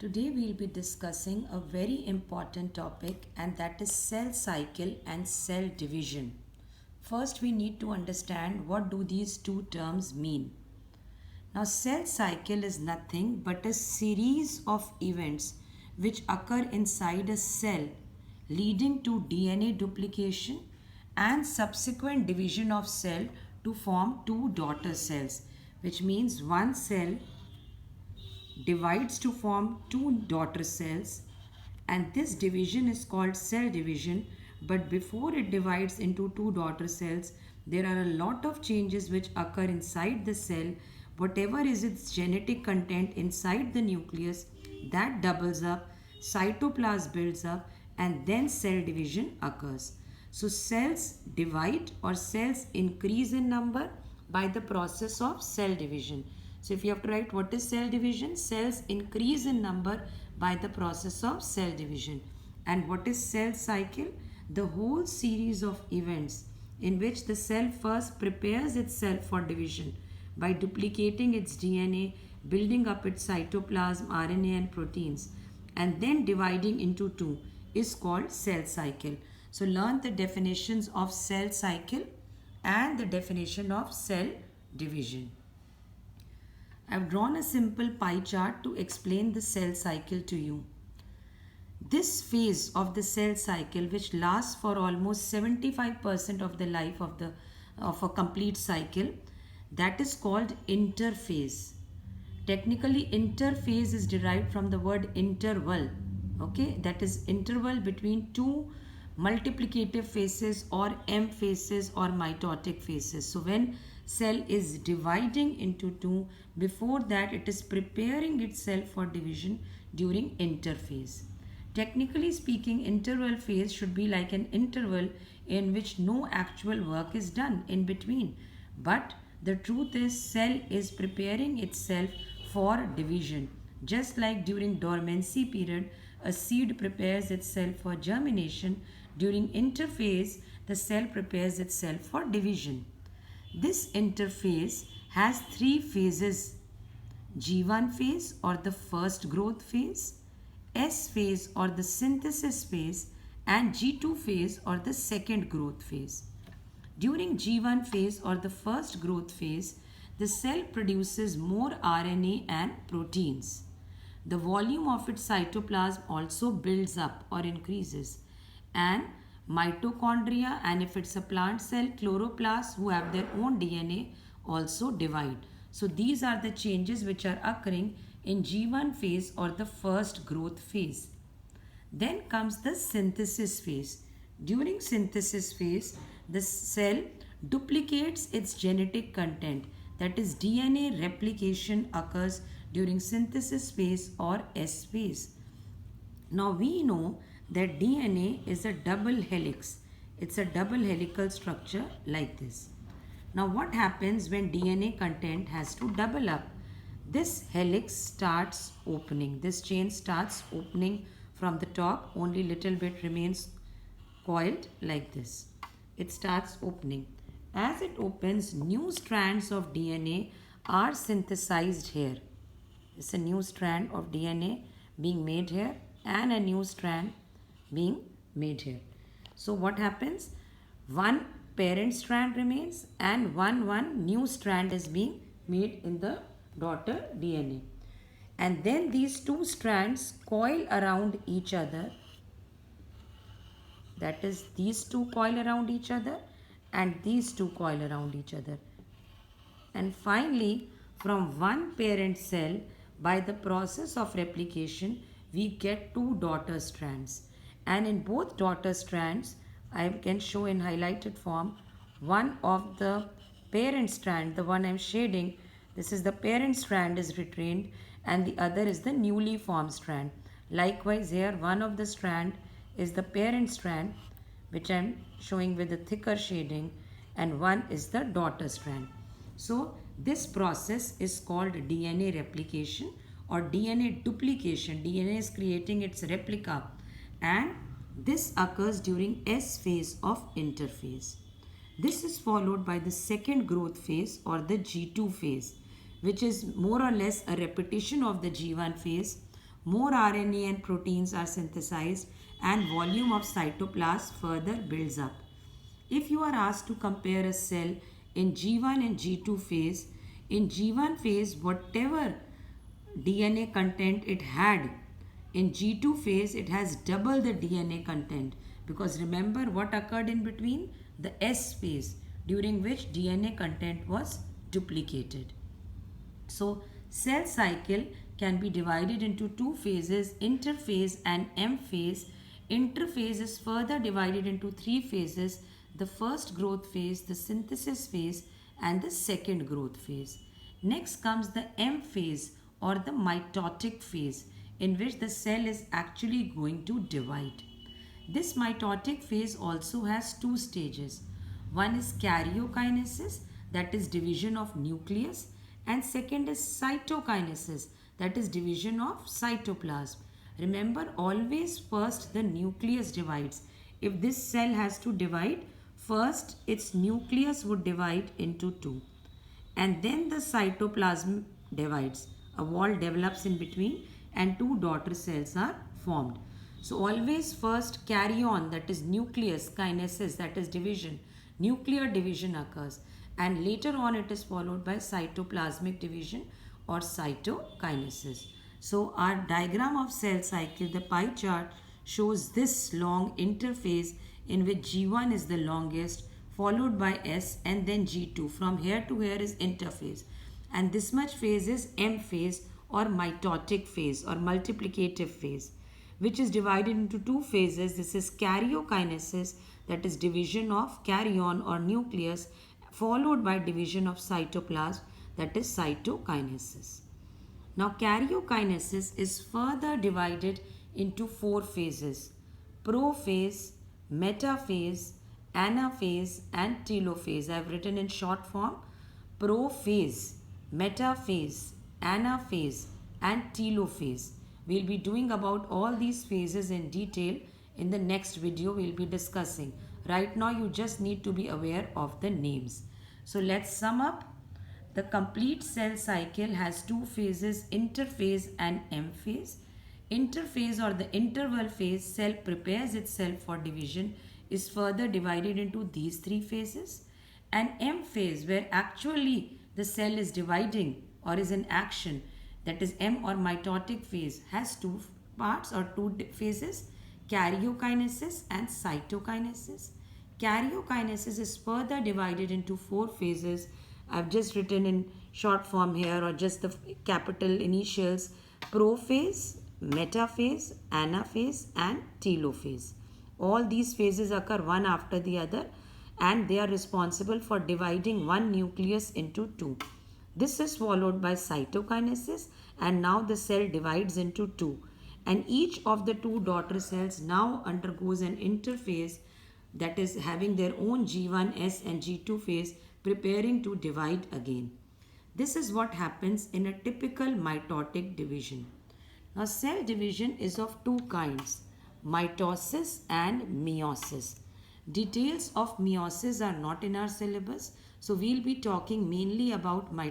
Today we'll be discussing a very important topic, and that is cell cycle and cell division. First we need to understand what do these two terms mean. Now cell cycle is nothing but a series of events which occur inside a cell leading to DNA duplication and subsequent division of cell to form two daughter cells, which means one cell divides to form two daughter cells, and this division is called cell division. But before it divides into two daughter cells, there are a lot of changes which occur inside the cell. Whatever is its genetic content inside the nucleus, that doubles up, cytoplasm builds up, and then cell division occurs. So cells divide or cells increase in number by the process of cell division. So if you have to write what is cell division, cells increase in number by the process of cell division. And what is cell cycle? The whole series of events in which the cell first prepares itself for division by duplicating its DNA, building up its cytoplasm, RNA and proteins, and then dividing into two is called cell cycle. So learn the definitions of cell cycle and the definition of cell division. I've drawn a simple pie chart to explain the cell cycle to you. This phase of the cell cycle, which lasts for almost 75% of the life of a complete cycle, that is called interphase. Technically, interphase is derived from the word interval. Okay, that is interval between two multiplicative phases or M phases or mitotic phases. So when cell is dividing into two, before that it is preparing itself for division during interphase. Technically speaking, interval phase should be like an interval in which no actual work is done in between. But the truth is, cell is preparing itself for division. Just like during dormancy period, a seed prepares itself for germination, during interphase, the cell prepares itself for division. This interphase has three phases: G1 phase or the first growth phase, S phase or the synthesis phase, and G2 phase or the second growth phase. During G1 phase or the first growth phase, the cell produces more RNA and proteins. The volume of its cytoplasm also builds up or increases, and mitochondria, and if it's a plant cell, chloroplasts who have their own DNA also divide. So these are the changes which are occurring in G1 phase or the first growth phase. Then comes the synthesis phase. During synthesis phase, the cell duplicates its genetic content, that is DNA replication occurs during synthesis phase or S phase. Now we know that DNA is a double helix. It's a double helical structure like this. Now what happens when DNA content has to double up? This helix starts opening. This chain starts opening from the top. Only little bit remains coiled like this. It starts opening. As it opens, new strands of DNA are synthesized here. It's a new strand of DNA being made here and a new strand being made here. So what happens? One parent strand remains and one new strand is being made in the daughter DNA. And then these two strands coil around each other. That is, these two coil around each other and these two coil around each other. And finally, from one parent cell, by the process of replication, we get two daughter strands. And in both daughter strands, I can show in highlighted form, one of the parent strand, the one I am shading, this is the parent strand is retained, and the other is the newly formed strand. Likewise here, one of the strand is the parent strand, which I am showing with the thicker shading, and one is the daughter strand. So this process is called DNA replication or DNA duplication. DNA is creating its replica, and this occurs during S phase of interphase. This is followed by the second growth phase or the G2 phase, which is more or less a repetition of the G1 phase, more RNA and proteins are synthesized, and volume of cytoplasm further builds up. If you are asked to compare a cell in G1 and G2 phase, in G1 phase, whatever DNA content it had, in G2 phase, it has double the DNA content. Because remember what occurred in between? The S phase, during which DNA content was duplicated. So, cell cycle can be divided into two phases, interphase and M phase. Interphase is further divided into three phases: the first growth phase, the synthesis phase, and the second growth phase. Next comes the M phase or the mitotic phase, in which the cell is actually going to divide. This mitotic phase also has two stages. One is karyokinesis, that is division of nucleus, and second is cytokinesis, that is division of cytoplasm. Remember, always first the nucleus divides. If this cell has to divide, first its nucleus would divide into two, and then the cytoplasm divides. A wall develops in between and two daughter cells are formed. So always first karyon, that is nucleus, kinesis, that is division, nuclear division occurs, and later on it is followed by cytoplasmic division or cytokinesis. So our diagram of cell cycle, the pie chart, shows this long interphase in which G1 is the longest, followed by S, and then G2. From here to here is interphase. And this much phase is M phase or mitotic phase or multiplicative phase, which is divided into two phases. This is karyokinesis, that is division of karyon or nucleus, followed by division of cytoplasm, that is cytokinesis. Now karyokinesis is further divided into four phases: prophase, metaphase, anaphase, and telophase. I have written in short form: prophase, metaphase, anaphase, and telophase. We'll be doing about all these phases in detail in the next video. We'll be discussing. Right now you just need to be aware of the names. So let's sum up. The complete cell cycle has two phases: interphase and M phase. Interphase or the interval phase, cell prepares itself for division, is further divided into these three phases. And M phase, where actually the cell is dividing or is in action, that is M or mitotic phase, has two parts or two phases: karyokinesis and cytokinesis. Karyokinesis is further divided into four phases. I've just written in short form here, or just the capital initials: prophase, metaphase, anaphase, and telophase. All these phases occur one after the other, and they are responsible for dividing one nucleus into two. This is followed by cytokinesis, and now the cell divides into two. And each of the two daughter cells now undergoes an interphase, that is having their own G1S and G2 phase, preparing to divide again. This is what happens in a typical mitotic division. Now, cell division is of two kinds: mitosis and meiosis. Details of meiosis are not in our syllabus, so we'll be talking mainly about mitosis